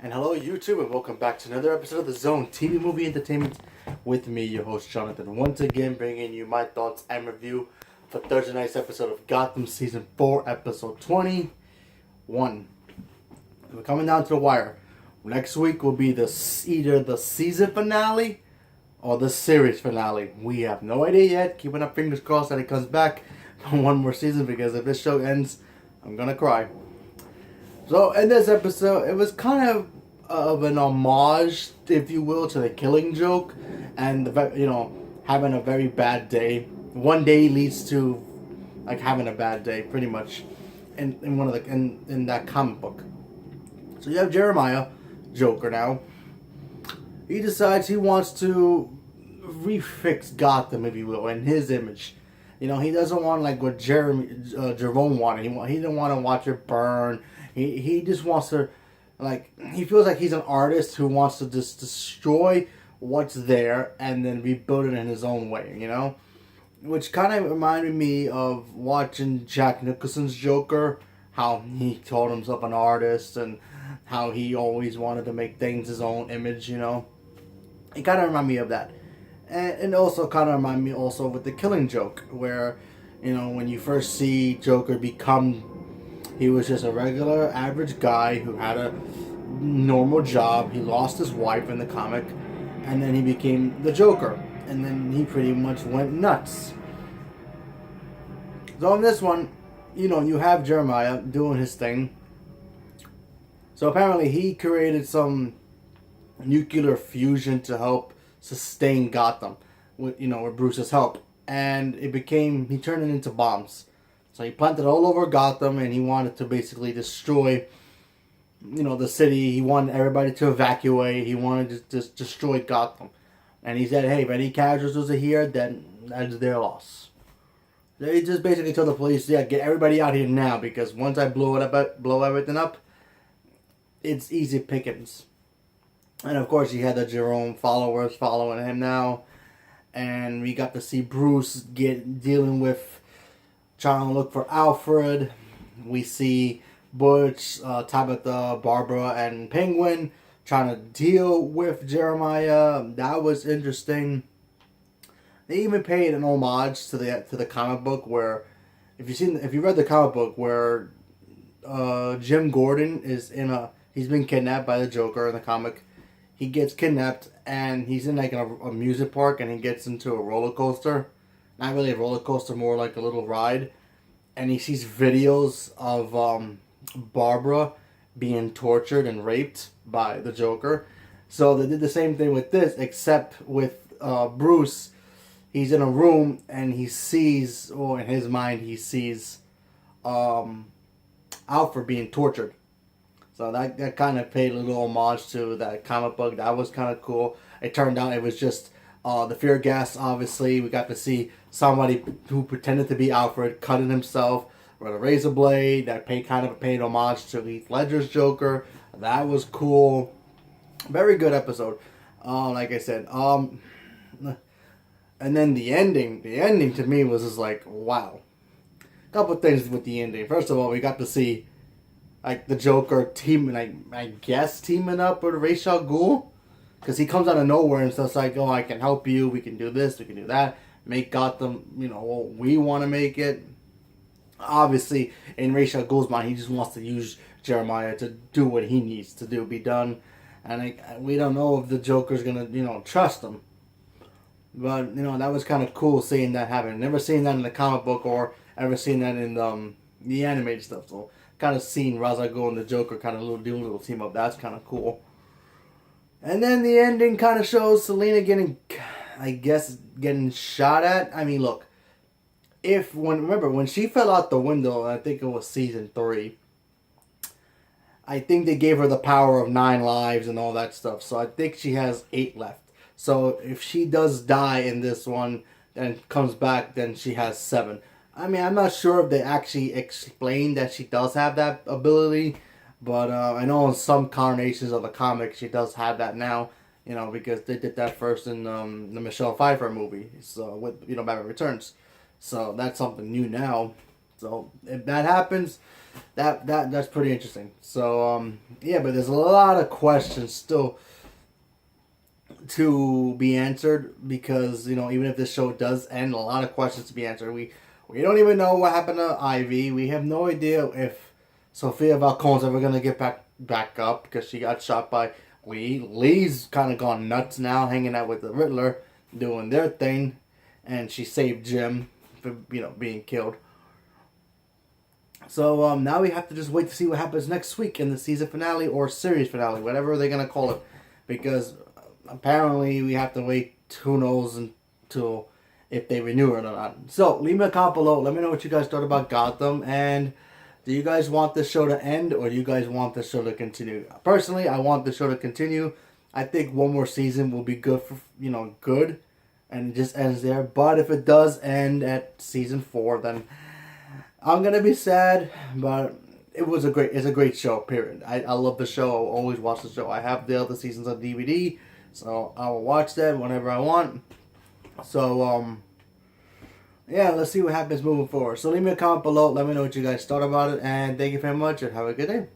And hello YouTube and welcome back to another episode of The Zone TV Movie Entertainment with me, your host Jonathan, once again bringing you my thoughts and review for Thursday night's episode of Gotham Season 4, Episode 21. We're coming down to the wire. Next week will be either the season finale or the series finale. We have no idea yet, keeping our fingers crossed that it comes back for one more season, because if this show ends, I'm gonna cry. So in this episode, it was kind of an homage, if you will, to the Killing Joke, and having a very bad day. One day leads to like having a bad day, pretty much, in that comic book. So you have Jeremiah, Joker now. He decides he wants to refix Gotham, if you will, in his image. He doesn't want like what Jerome wanted. He didn't want to watch it burn. He just wants to, he feels like he's an artist who wants to just destroy what's there and then rebuild it in his own way, Which kind of reminded me of watching Jack Nicholson's Joker, how he called himself an artist and how he always wanted to make things his own image, It kind of reminded me of that. And also kind of reminded me also with the Killing Joke, where, when you first see Joker he was just a regular, average guy who had a normal job. He lost his wife in the comic, and then he became the Joker. And then he pretty much went nuts. So in this one, you have Jeremiah doing his thing. So apparently he created some nuclear fusion to help sustain Gotham with Bruce's help. And he turned it into bombs. So he planted all over Gotham, and he wanted to basically destroy, the city. He wanted everybody to evacuate. He wanted to just destroy Gotham. And he said, hey, if any casualties are here, then that's their loss. So he just basically told the police, yeah, get everybody out here now, because once I blow everything up, it's easy pickings. And of course, he had the Jerome followers following him now. And we got to see Bruce dealing with trying to look for Alfred. We see Butch, Tabitha, Barbara, and Penguin trying to deal with Jeremiah. That was interesting. They even paid an homage to the comic book, where if you read the comic book, where Jim Gordon he's been kidnapped by the Joker in the comic. He gets kidnapped and he's in like a amusement park, and he gets into a roller coaster. Not really a roller coaster, more like a little ride. And he sees videos of Barbara being tortured and raped by the Joker. So they did the same thing with this, except with Bruce. He's in a room and he sees, or in his mind, he sees Alfred being tortured. So that kind of paid a little homage to that comic book. That was kind of cool. It turned out it was just the fear gas. Obviously, we got to see somebody who pretended to be Alfred cutting himself with a razor blade. That paid homage to Heath Ledger's Joker. That was cool. Very good episode. Like I said, and then the ending to me was just like, wow. Couple things with the ending. First of all, we got to see like the Joker teaming up with Ra's al Ghul. Because he comes out of nowhere and stuff's like, oh, I can help you, we can do this, we can do that, make Gotham, what we want to make it. Obviously, in Ra's al Ghul's mind, he just wants to use Jeremiah to do what he needs to be done. And we don't know if the Joker's going to, trust him. But, that was kind of cool seeing that happen. Never seen that in the comic book or ever seen that in the animated stuff. So, kind of seeing Ra's al Ghul and the Joker kind of do a little team up. That's kind of cool. And then the ending kind of shows Selena getting shot at. I mean, look, remember when she fell out the window, I think it was season 3, I think they gave her the power of 9 lives and all that stuff. So I think she has 8 left. So if she does die in this one and comes back, then she has 7. I mean, I'm not sure if they actually explained that she does have that ability. But I know in some carnations of the comic, she does have that now, because they did that first in the Michelle Pfeiffer movie, so with Batman Returns. So that's something new now. So if that happens, that's pretty interesting. So yeah, but there's a lot of questions still to be answered because even if this show does end, a lot of questions to be answered. We don't even know what happened to Ivy. We have no idea if Sophia Falcone's ever gonna get back up because she got shot by Lee. Lee's kind of gone nuts now, hanging out with the Riddler, doing their thing, and she saved Jim from being killed. So now we have to just wait to see what happens next week in the season finale or series finale, whatever they're gonna call it, because apparently we have to wait. Who knows until if they renew it or not. So leave me a comment below. Let me know what you guys thought about Gotham, and do you guys want the show to end or do you guys want the show to continue? Personally, I want the show to continue. I think one more season will be good for good, and it just ends there. But if it does end at season 4, then I'm gonna be sad. But it's a great show. Period. I love the show. I'll always watch the show. I have the other seasons on DVD, so I will watch them whenever I want. So yeah, let's see what happens moving forward. So leave me a comment below. Let me know what you guys thought about it, and thank you very much, and have a good day.